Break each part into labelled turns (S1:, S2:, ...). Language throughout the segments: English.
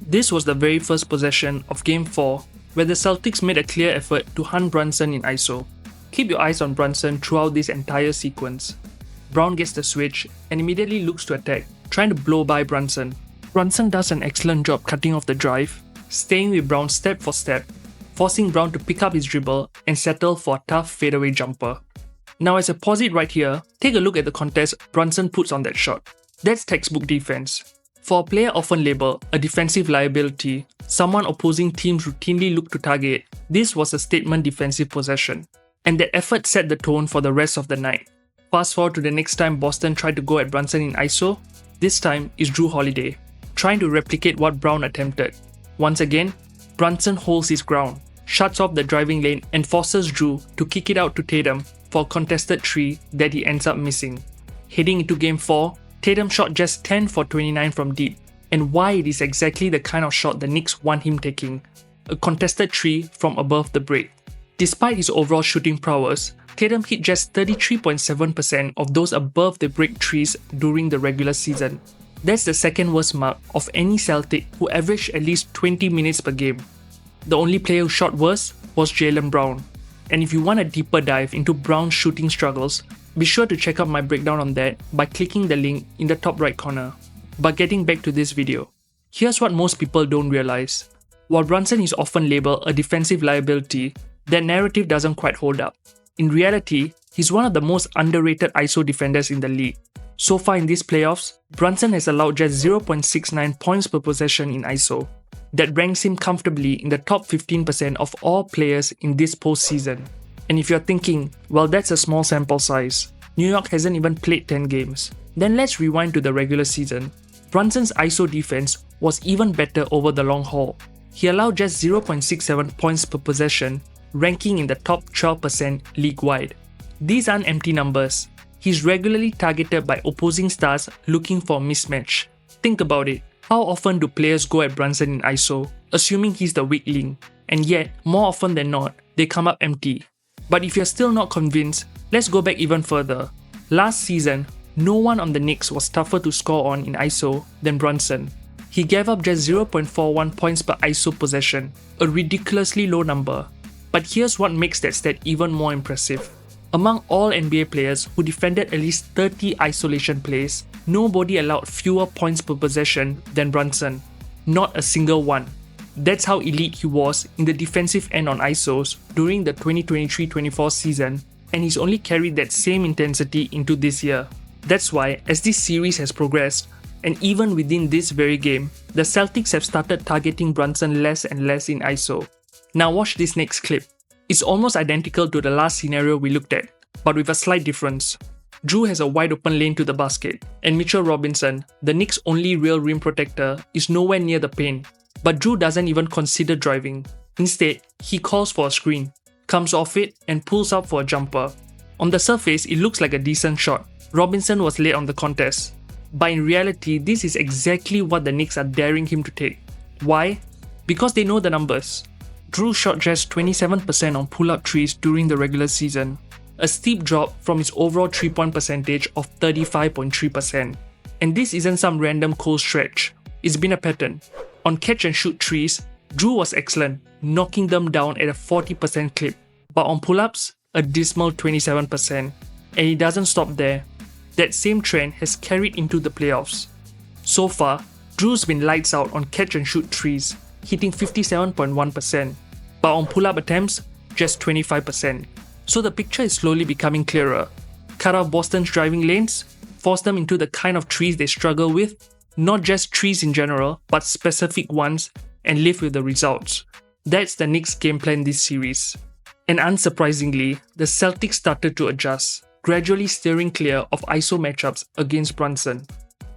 S1: This was the very first possession of Game 4, where the Celtics made a clear effort to hunt Brunson in ISO. Keep your eyes on Brunson throughout this entire sequence. Brown gets the switch and immediately looks to attack, trying to blow by Brunson. Brunson does an excellent job cutting off the drive, staying with Brown step for step, forcing Brown to pick up his dribble and settle for a tough fadeaway jumper. Now as I pause it right here, take a look at the contest Brunson puts on that shot. That's textbook defense. For a player often labelled a defensive liability, someone opposing teams routinely look to target, this was a statement defensive possession. And that effort set the tone for the rest of the night. Fast forward to the next time Boston tried to go at Brunson in ISO, this time is Jrue Holiday, trying to replicate what Brown attempted. Once again, Brunson holds his ground, shuts off the driving lane and forces Jrue to kick it out to Tatum for a contested 3 that he ends up missing. Heading into Game 4, Tatum shot just 10 for 29 from deep, and why it is exactly the kind of shot the Knicks want him taking, a contested 3 from above the break. Despite his overall shooting prowess, Tatum hit just 33.7% of those above the break 3s during the regular season. That's the second worst mark of any Celtic who averaged at least 20 minutes per game. The only player who shot worse was Jalen Brown. And if you want a deeper dive into Brown's shooting struggles, be sure to check out my breakdown on that by clicking the link in the top right corner. But getting back to this video, here's what most people don't realize. While Brunson is often labelled a defensive liability, that narrative doesn't quite hold up. In reality, he's one of the most underrated ISO defenders in the league. So far in these playoffs, Brunson has allowed just 0.69 points per possession in ISO. That ranks him comfortably in the top 15% of all players in this postseason. And if you're thinking, well, that's a small sample size, New York hasn't even played 10 games, then let's rewind to the regular season. Brunson's ISO defense was even better over the long haul. He allowed just 0.67 points per possession, ranking in the top 12% league-wide. These aren't empty numbers. He's regularly targeted by opposing stars looking for a mismatch. Think about it. How often do players go at Brunson in ISO, assuming he's the weak link? And yet, more often than not, they come up empty. But if you're still not convinced, let's go back even further. Last season, no one on the Knicks was tougher to score on in ISO than Brunson. He gave up just 0.41 points per ISO possession, a ridiculously low number. But here's what makes that stat even more impressive. Among all NBA players who defended at least 30 isolation plays, nobody allowed fewer points per possession than Brunson. Not a single one. That's how elite he was in the defensive end on ISOs during the 2023-24 season, and he's only carried that same intensity into this year. That's why, as this series has progressed, and even within this very game, the Celtics have started targeting Brunson less and less in ISO. Now watch this next clip. It's almost identical to the last scenario we looked at, but with a slight difference. Jrue has a wide open lane to the basket, and Mitchell Robinson, the Knicks' only real rim protector, is nowhere near the paint. But Jrue doesn't even consider driving. Instead, he calls for a screen, comes off it, and pulls up for a jumper. On the surface, it looks like a decent shot. Robinson was late on the contest. But in reality, this is exactly what the Knicks are daring him to take. Why? Because they know the numbers. Jrue shot just 27% on pull-up threes during the regular season, a steep drop from his overall 3-point percentage of 35.3%. And this isn't some random cold stretch, it's been a pattern. On catch-and-shoot threes, Jrue was excellent, knocking them down at a 40% clip, but on pull-ups, a dismal 27%. And it doesn't stop there. That same trend has carried into the playoffs. So far, Jrue's been lights out on catch-and-shoot threes, hitting 57.1%, but on pull-up attempts, just 25%. So the picture is slowly becoming clearer. Cut off Boston's driving lanes, force them into the kind of threes they struggle with, not just threes in general, but specific ones, and live with the results. That's the Knicks' game plan this series. And unsurprisingly, the Celtics started to adjust, gradually steering clear of ISO matchups against Brunson.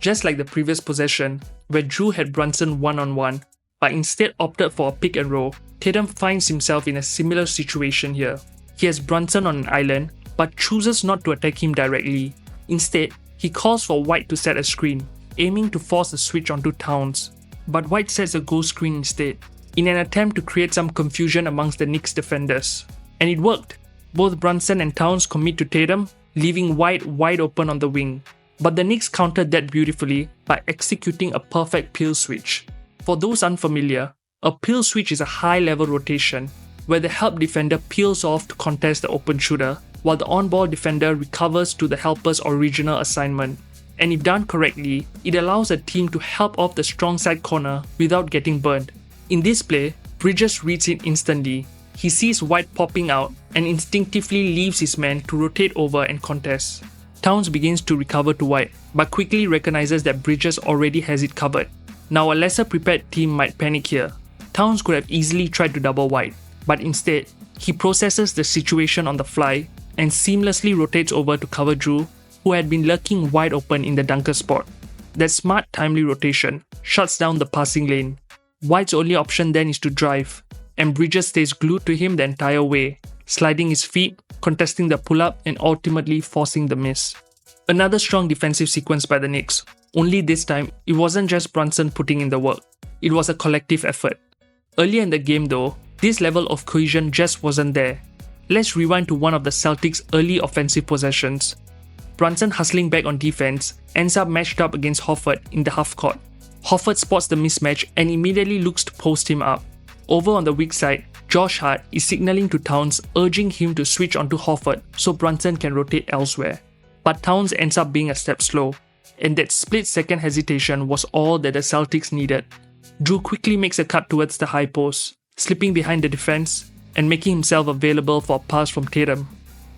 S1: Just like the previous possession, where Jrue had Brunson one-on-one, but instead opted for a pick and roll, Tatum finds himself in a similar situation here. He has Brunson on an island, but chooses not to attack him directly. Instead, he calls for White to set a screen, aiming to force a switch onto Towns. But White sets a ghost screen instead, in an attempt to create some confusion amongst the Knicks defenders. And it worked. Both Brunson and Towns commit to Tatum, leaving White wide open on the wing. But the Knicks countered that beautifully by executing a perfect peel switch. For those unfamiliar, a peel switch is a high-level rotation where the help defender peels off to contest the open shooter, while the on-ball defender recovers to the helper's original assignment. And if done correctly, it allows a team to help off the strong side corner without getting burned. In this play, Bridges reads it instantly. He sees White popping out and instinctively leaves his man to rotate over and contest. Towns begins to recover to White, but quickly recognizes that Bridges already has it covered. Now a lesser prepared team might panic here. Towns could have easily tried to double White, but instead, he processes the situation on the fly and seamlessly rotates over to cover Jrue, who had been lurking wide open in the dunker spot. That smart, timely rotation shuts down the passing lane. White's only option then is to drive, and Bridges stays glued to him the entire way, sliding his feet, contesting the pull-up, and ultimately forcing the miss. Another strong defensive sequence by the Knicks, only this time it wasn't just Brunson putting in the work, it was a collective effort. Earlier in the game though, this level of cohesion just wasn't there. Let's rewind to one of the Celtics' early offensive possessions. Brunson hustling back on defense ends up matched up against Horford in the half court. Horford spots the mismatch and immediately looks to post him up. Over on the weak side, Josh Hart is signaling to Towns, urging him to switch onto Horford so Brunson can rotate elsewhere. But Towns ends up being a step slow, and that split-second hesitation was all that the Celtics needed. Jrue quickly makes a cut towards the high post, slipping behind the defense and making himself available for a pass from Tatum.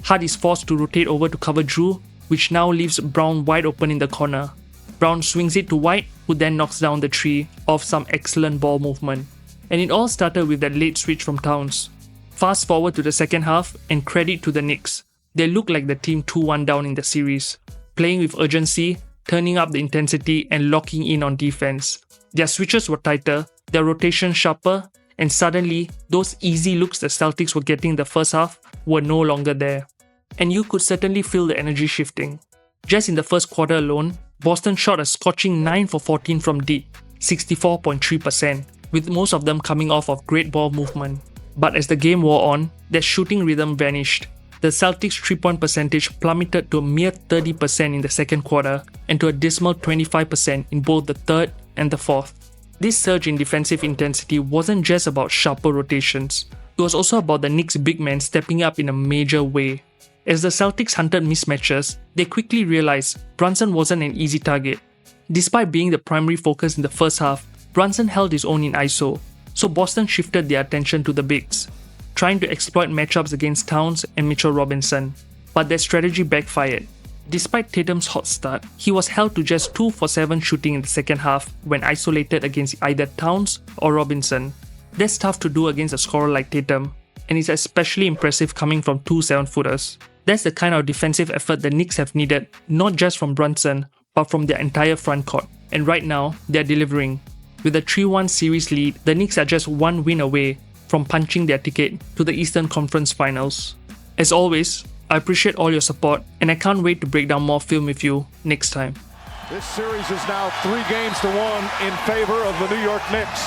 S1: Hart is forced to rotate over to cover Jrue, which now leaves Brown wide open in the corner. Brown swings it to White, who then knocks down the tree off some excellent ball movement. And it all started with that late switch from Towns. Fast forward to the second half, and credit to the Knicks. They look like the team 2-1 down in the series, playing with urgency, turning up the intensity and locking in on defense. Their switches were tighter, their rotation sharper, and suddenly, those easy looks the Celtics were getting in the first half were no longer there. And you could certainly feel the energy shifting. Just in the first quarter alone, Boston shot a scorching 9 for 14 from deep, 64.3%, with most of them coming off of great ball movement. But as the game wore on, their shooting rhythm vanished. The Celtics' 3-point percentage plummeted to a mere 30% in the second quarter and to a dismal 25% in both the third and the fourth. This surge in defensive intensity wasn't just about sharper rotations, it was also about the Knicks' big men stepping up in a major way. As the Celtics hunted mismatches, they quickly realized Brunson wasn't an easy target. Despite being the primary focus in the first half, Brunson held his own in ISO, so Boston shifted their attention to the bigs, trying to exploit matchups against Towns and Mitchell Robinson. But their strategy backfired. Despite Tatum's hot start, he was held to just 2 for 7 shooting in the second half when isolated against either Towns or Robinson. That's tough to do against a scorer like Tatum, and it's especially impressive coming from 2 7-footers. That's the kind of defensive effort the Knicks have needed, not just from Brunson, but from their entire front court. And right now, they're delivering. With a 3-1 series lead, the Knicks are just one win away from punching their ticket to the Eastern Conference Finals. As always, I appreciate all your support, and I can't wait to break down more film with you next time.
S2: This series is now 3-1 in favor of the New York Knicks.